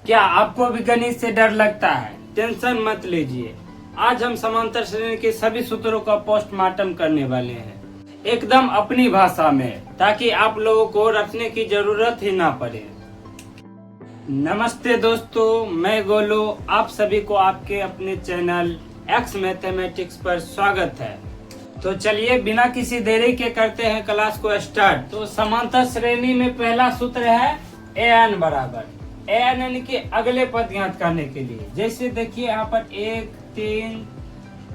क्या आपको भी गणित से डर लगता है? टेंशन मत लीजिए। आज हम समांतर श्रेणी के सभी सूत्रों का पोस्टमार्टम करने वाले हैं, एकदम अपनी भाषा में, ताकि आप लोगों को रटने की जरूरत ही ना पड़े। नमस्ते दोस्तों, मैं गोलू। आप सभी को आपके अपने चैनल एक्स मैथमेटिक्स पर स्वागत है। तो चलिए बिना किसी देरी के करते हैं क्लास को स्टार्ट। तो समांतर श्रेणी में पहला सूत्र है an बराबर an, यानी कि अगले पद ज्ञात करने के लिए। जैसे देखिए यहाँ पर 1, 3,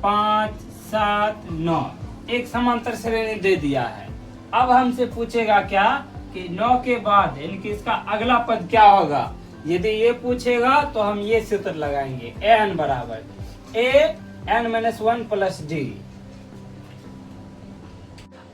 5, 7, 9 एक समांतर श्रेणी दे दिया है। अब हमसे पूछेगा क्या कि 9 के बाद यानी कि इसका अगला पद क्या होगा। यदि ये पूछेगा तो हम ये सूत्र लगाएंगे an बराबर an-1 प्लस d।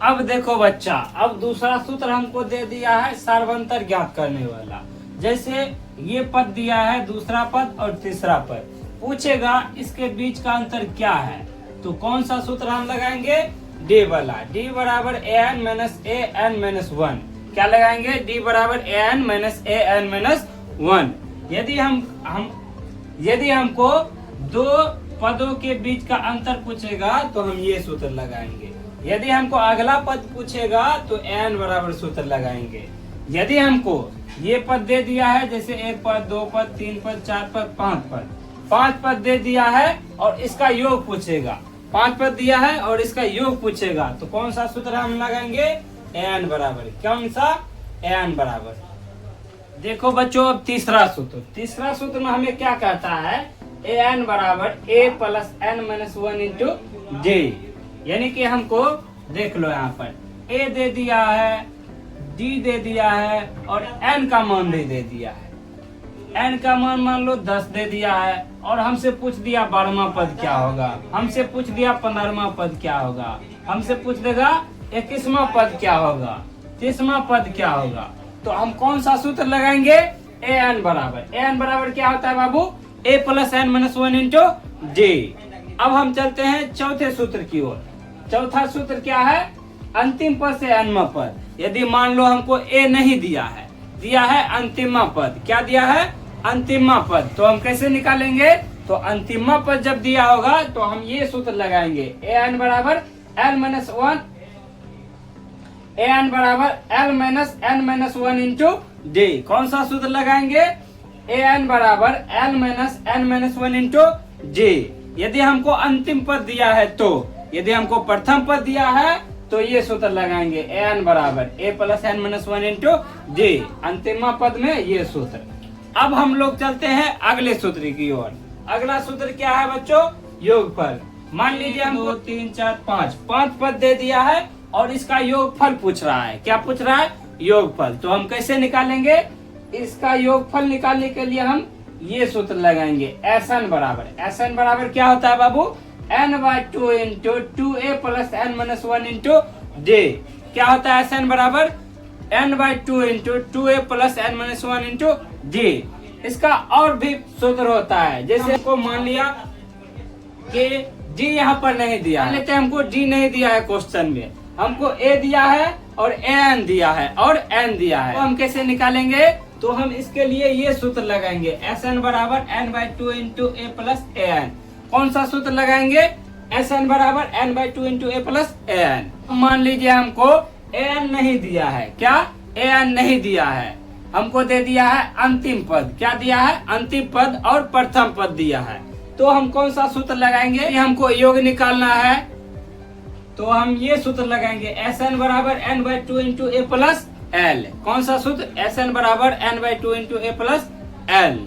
अब देखो बच्चा, अब दूसरा सूत्र हमको दे दिया है सार्वंतर ज्ञात करने वाला। जैसे ये पद दिया है, दूसरा पद और तीसरा पद, पूछेगा इसके बीच का अंतर क्या है। तो कौन सा सूत्र हम लगाएंगे? d वाला। d बराबर an-1। क्या लगाएंगे? d बराबर an-1। यदि हमको दो पदों के बीच का अंतर पूछेगा तो हम ये सूत्र लगाएंगे। यदि हमको अगला पद पूछेगा तो n बराबर सूत्र लगाएंगे। यदि हमको ये पद दे दिया है, जैसे 1 पद, 2 पद, 3 पद, 4 पद, 5 पद दे दिया है और इसका योग पूछेगा, 5 पद दिया है और इसका योग पूछेगा, तो कौन सा सूत्र हम लगाएंगे? n बराबर। कौन सा? n बराबर। देखो बच्चों, अब तीसरा सूत्र में हमें क्या कहता है? an बराबर a plus n-1 into d। यानी कि हमको देख लो यहाँ पर a दे दिया है, d दे दिया है और n का मान भी दे दिया है। n का मान मान लो 10 दे दिया है और हमसे पूछ दिया 12वां पद क्या होगा, हमसे पूछ दिया 15वां पद क्या होगा, हमसे पूछ देगा 21वां पद क्या होगा, 30वां पद क्या होगा। तो हम कौन सा सूत्र लगाएंगे? an बराबर क्या होता है बाबू? a plus n-1 into d। अब हम चलते हैं चौथे सूत्र की ओर। चौथा सूत्र क्या है? अंतिम पद से nवां पद। यदि मान लो हमको a नहीं दिया है, दिया है अंतिमा पद। क्या दिया है? अंतिमा पद। तो हम कैसे निकालेंगे? तो अंतिमा पद जब दिया होगा तो हम ये सूत्र लगाएंगे an बराबर l-n-1 इंटू d। कौन सा सूत्र लगाएंगे? an बराबर l-n-1 इंटू d। यदि हमको अंतिम पद दिया है तो, यदि हमको प्रथम पद दिया है तो ये सूत्र लगाएंगे an बराबर a plus n-1 into d। अंतिम पद में ये सूत्र। अब हम लोग चलते हैं अगले सूत्र की ओर। अगला सूत्र क्या है बच्चों? योगफल। मान लीजिए हमको 3, 4, 5 पद दे दिया है और इसका योगफल पूछ रहा है। क्या पूछ रहा है? योगफल। तो हम कैसे निकालेंगे? इसका योगफल निकालने के लिए हम ये सूत्र लगाएंगे Sn बराबर क्या होता है बाबू? n/2 into 2a plus n-1 into d। क्या होता है Sn बराबर? n/2 into 2a plus n-1 into d। इसका और भी सूत्र होता है। जैसे हमको मान लिया कि d यहाँ पर नहीं दिया है, लेते हमको d नहीं दिया है क्वेश्चन में, हमको a दिया है और an दिया है और n दिया है। तो हम कैसे निकालेंगे? तो हम इसके लिए ये सूत्र लगाएंगे Sn बराबर n/2 into a plus an। कौन सा सूत्र लगाएंगे? Sn बराबर n/2 into a plus an। मान लीजिए हमको an नहीं दिया है। क्या? an नहीं दिया है, हमको दे दिया है अंतिम पद। क्या दिया है? अंतिम पद और प्रथम पद दिया है। तो हम कौन सा सूत्र लगाएंगे? हमको योग निकालना है तो हम ये सूत्र लगाएंगे Sn बराबर n/2 into a plus l। कौन सा सूत्र? Sn बराबर n/2 into a plus l।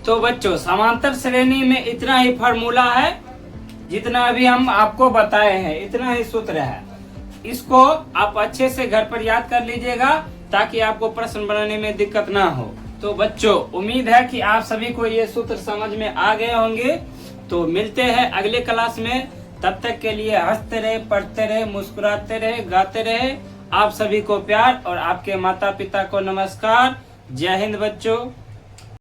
तो बच्चों, समांतर श्रेणी में इतना ही फार्मूला है, जितना अभी हम आपको बताए हैं इतना ही सूत्र है। इसको आप अच्छे से घर पर याद कर लीजिएगा ताकि आपको प्रश्न बनाने में दिक्कत ना हो। तो बच्चों, उम्मीद है कि आप सभी को ये सूत्र समझ में आ गए होंगे। तो मिलते हैं अगले क्लास में। तब तक के लिए हंसते रहे, पढ़ते रहे, मुस्कुराते रहे, गाते रहे। आप सभी को प्यार और आपके माता पिता को नमस्कार। जय हिंद बच्चों।